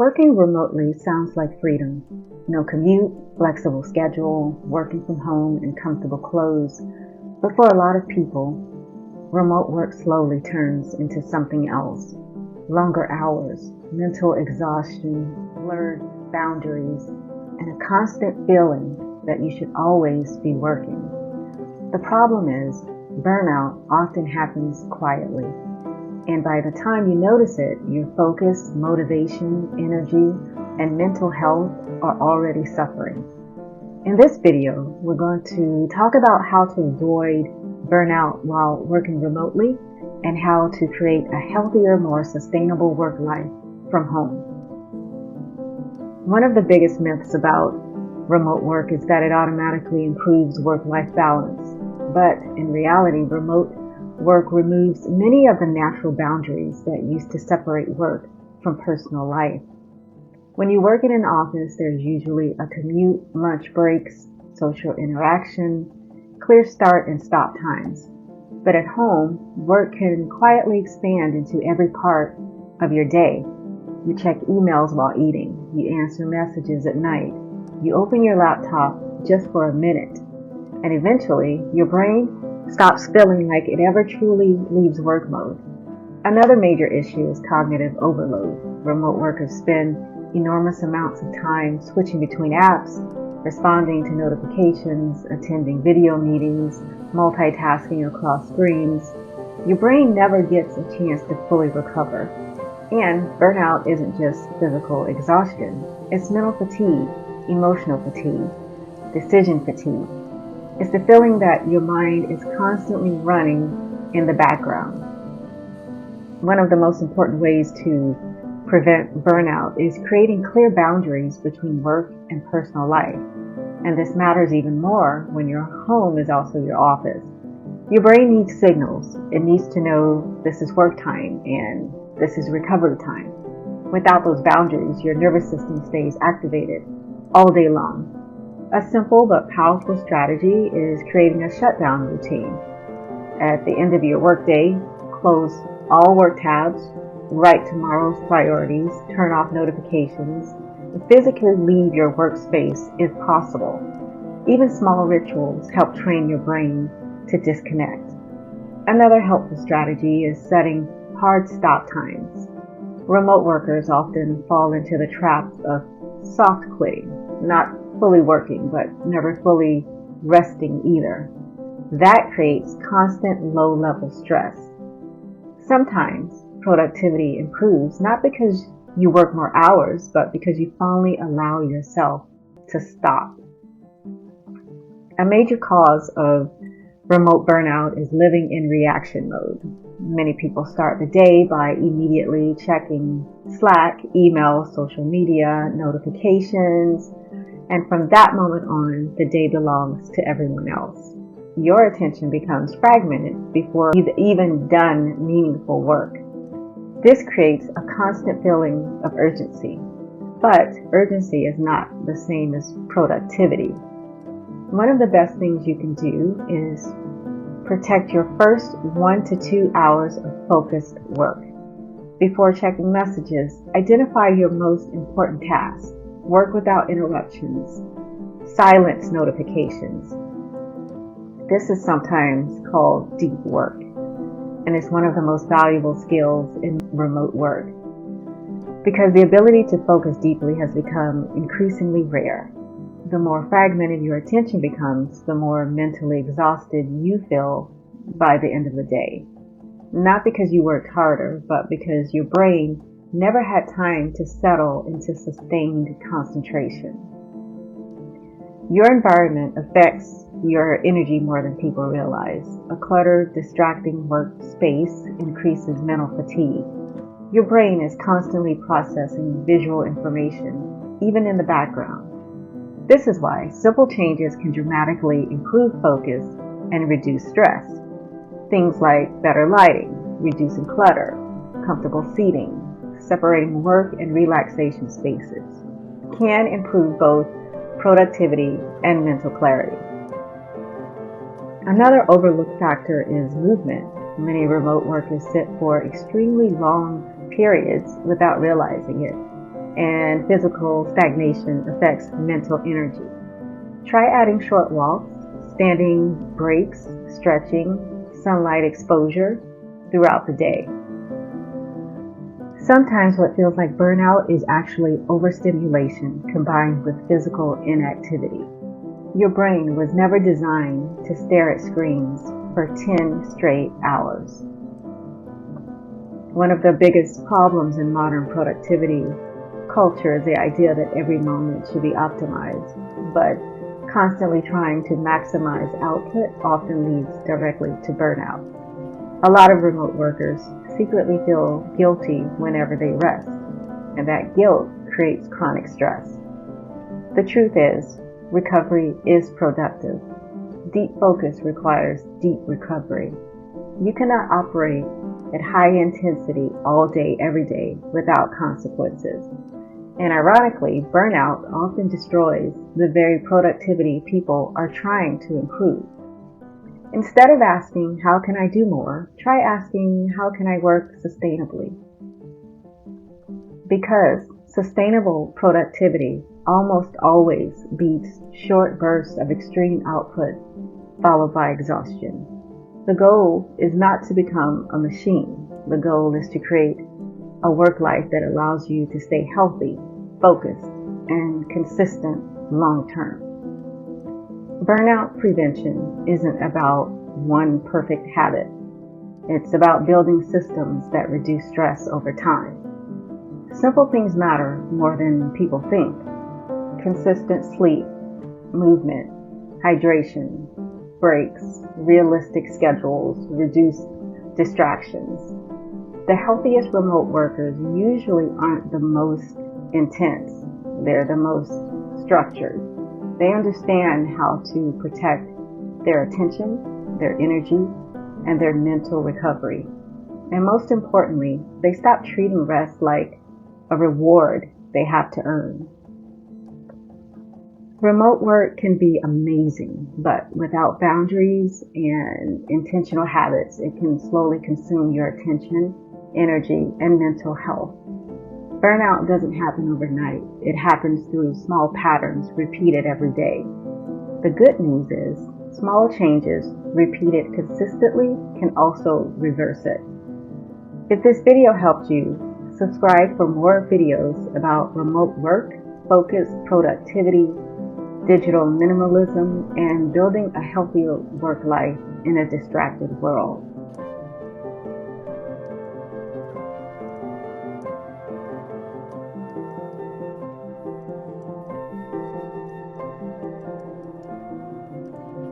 Working remotely sounds like freedom. No commute, flexible schedule, working from home, and comfortable clothes. But for a lot of people, remote work slowly turns into something else. Longer hours, mental exhaustion, blurred boundaries, and a constant feeling that you should always be working. The problem is, burnout often happens quietly. And by the time you notice it, your focus, motivation, energy, and mental health are already suffering. In this video, we're going to talk about how to avoid burnout while working remotely and how to create a healthier, more sustainable work life from home. One of the biggest myths about remote work is that it automatically improves work-life balance. But in reality, remote work removes many of the natural boundaries that used to separate work from personal life. When you work in an office, there's usually a commute, lunch breaks, social interaction, clear start and stop times. But at home, work can quietly expand into every part of your day. You check emails while eating, you answer messages at night, you open your laptop just for a minute, and eventually your brain stops feeling like it ever truly leaves work mode. Another major issue is cognitive overload. Remote workers spend enormous amounts of time switching between apps, responding to notifications, attending video meetings, multitasking across screens. Your brain never gets a chance to fully recover. And burnout isn't just physical exhaustion, it's mental fatigue, emotional fatigue, decision fatigue. It's the feeling that your mind is constantly running in the background. One of the most important ways to prevent burnout is creating clear boundaries between work and personal life. And this matters even more when your home is also your office. Your brain needs signals. It needs to know this is work time and this is recovery time. Without those boundaries, your nervous system stays activated all day long. A simple but powerful strategy is creating a shutdown routine. At the end of your workday, close all work tabs, write tomorrow's priorities, turn off notifications, and physically leave your workspace if possible. Even small rituals help train your brain to disconnect. Another helpful strategy is setting hard stop times. Remote workers often fall into the trap of soft quitting, not fully working, but never fully resting either. That creates constant low-level stress. Sometimes productivity improves not because you work more hours, but because you finally allow yourself to stop. A major cause of remote burnout is living in reaction mode. Many people start the day by immediately checking Slack, email, social media, notifications, and from that moment on, the day belongs to everyone else. Your attention becomes fragmented before you've even done meaningful work. This creates a constant feeling of urgency. But urgency is not the same as productivity. One of the best things you can do is protect your first 1 to 2 hours of focused work. Before checking messages, identify your most important tasks. Work without interruptions. Silence notifications. This is sometimes called deep work, and it's one of the most valuable skills in remote work because the ability to focus deeply has become increasingly rare. The more fragmented your attention becomes, the more mentally exhausted you feel by the end of the day. Not because you worked harder, but because your brain never had time to settle into sustained concentration. Your environment affects your energy more than people realize. A cluttered, distracting workspace increases mental fatigue. Your brain is constantly processing visual information, even in the background. This is why simple changes can dramatically improve focus and reduce stress. Things like better lighting, reducing clutter, comfortable seating, separating work and relaxation spaces can improve both productivity and mental clarity. Another overlooked factor is movement. Many remote workers sit for extremely long periods without realizing it. and physical stagnation affects mental energy. Try adding short walks, standing breaks, stretching, sunlight exposure throughout the day. Sometimes what feels like burnout is actually overstimulation combined with physical inactivity. Your brain was never designed to stare at screens for 10 straight hours. One of the biggest problems in modern productivity culture is the idea that every moment should be optimized, but constantly trying to maximize output often leads directly to burnout. A lot of remote workers secretly feel guilty whenever they rest, and that guilt creates chronic stress. The truth is, recovery is productive. Deep focus requires deep recovery. You cannot operate at high intensity all day, every day without consequences. And ironically, burnout often destroys the very productivity people are trying to improve. Instead of asking, how can I do more? Try asking, how can I work sustainably? Because sustainable productivity almost always beats short bursts of extreme output followed by exhaustion. The goal is not to become a machine. The goal is to create a work life that allows you to stay healthy, focused, and consistent long term. Burnout prevention isn't about one perfect habit. It's about building systems that reduce stress over time. Simple things matter more than people think. Consistent sleep, movement, hydration, breaks, realistic schedules, reduce distractions. The healthiest remote workers usually aren't the most intense. They're the most structured. They understand how to protect their attention, their energy, and their mental recovery. And most importantly, they stop treating rest like a reward they have to earn. Remote work can be amazing, but without boundaries and intentional habits, it can slowly consume your attention, energy, and mental health. Burnout doesn't happen overnight. It happens through small patterns repeated every day. The good news is, small changes repeated consistently can also reverse it. If this video helped you, subscribe for more videos about remote work, focus, productivity, digital minimalism, and building a healthier work life in a distracted world.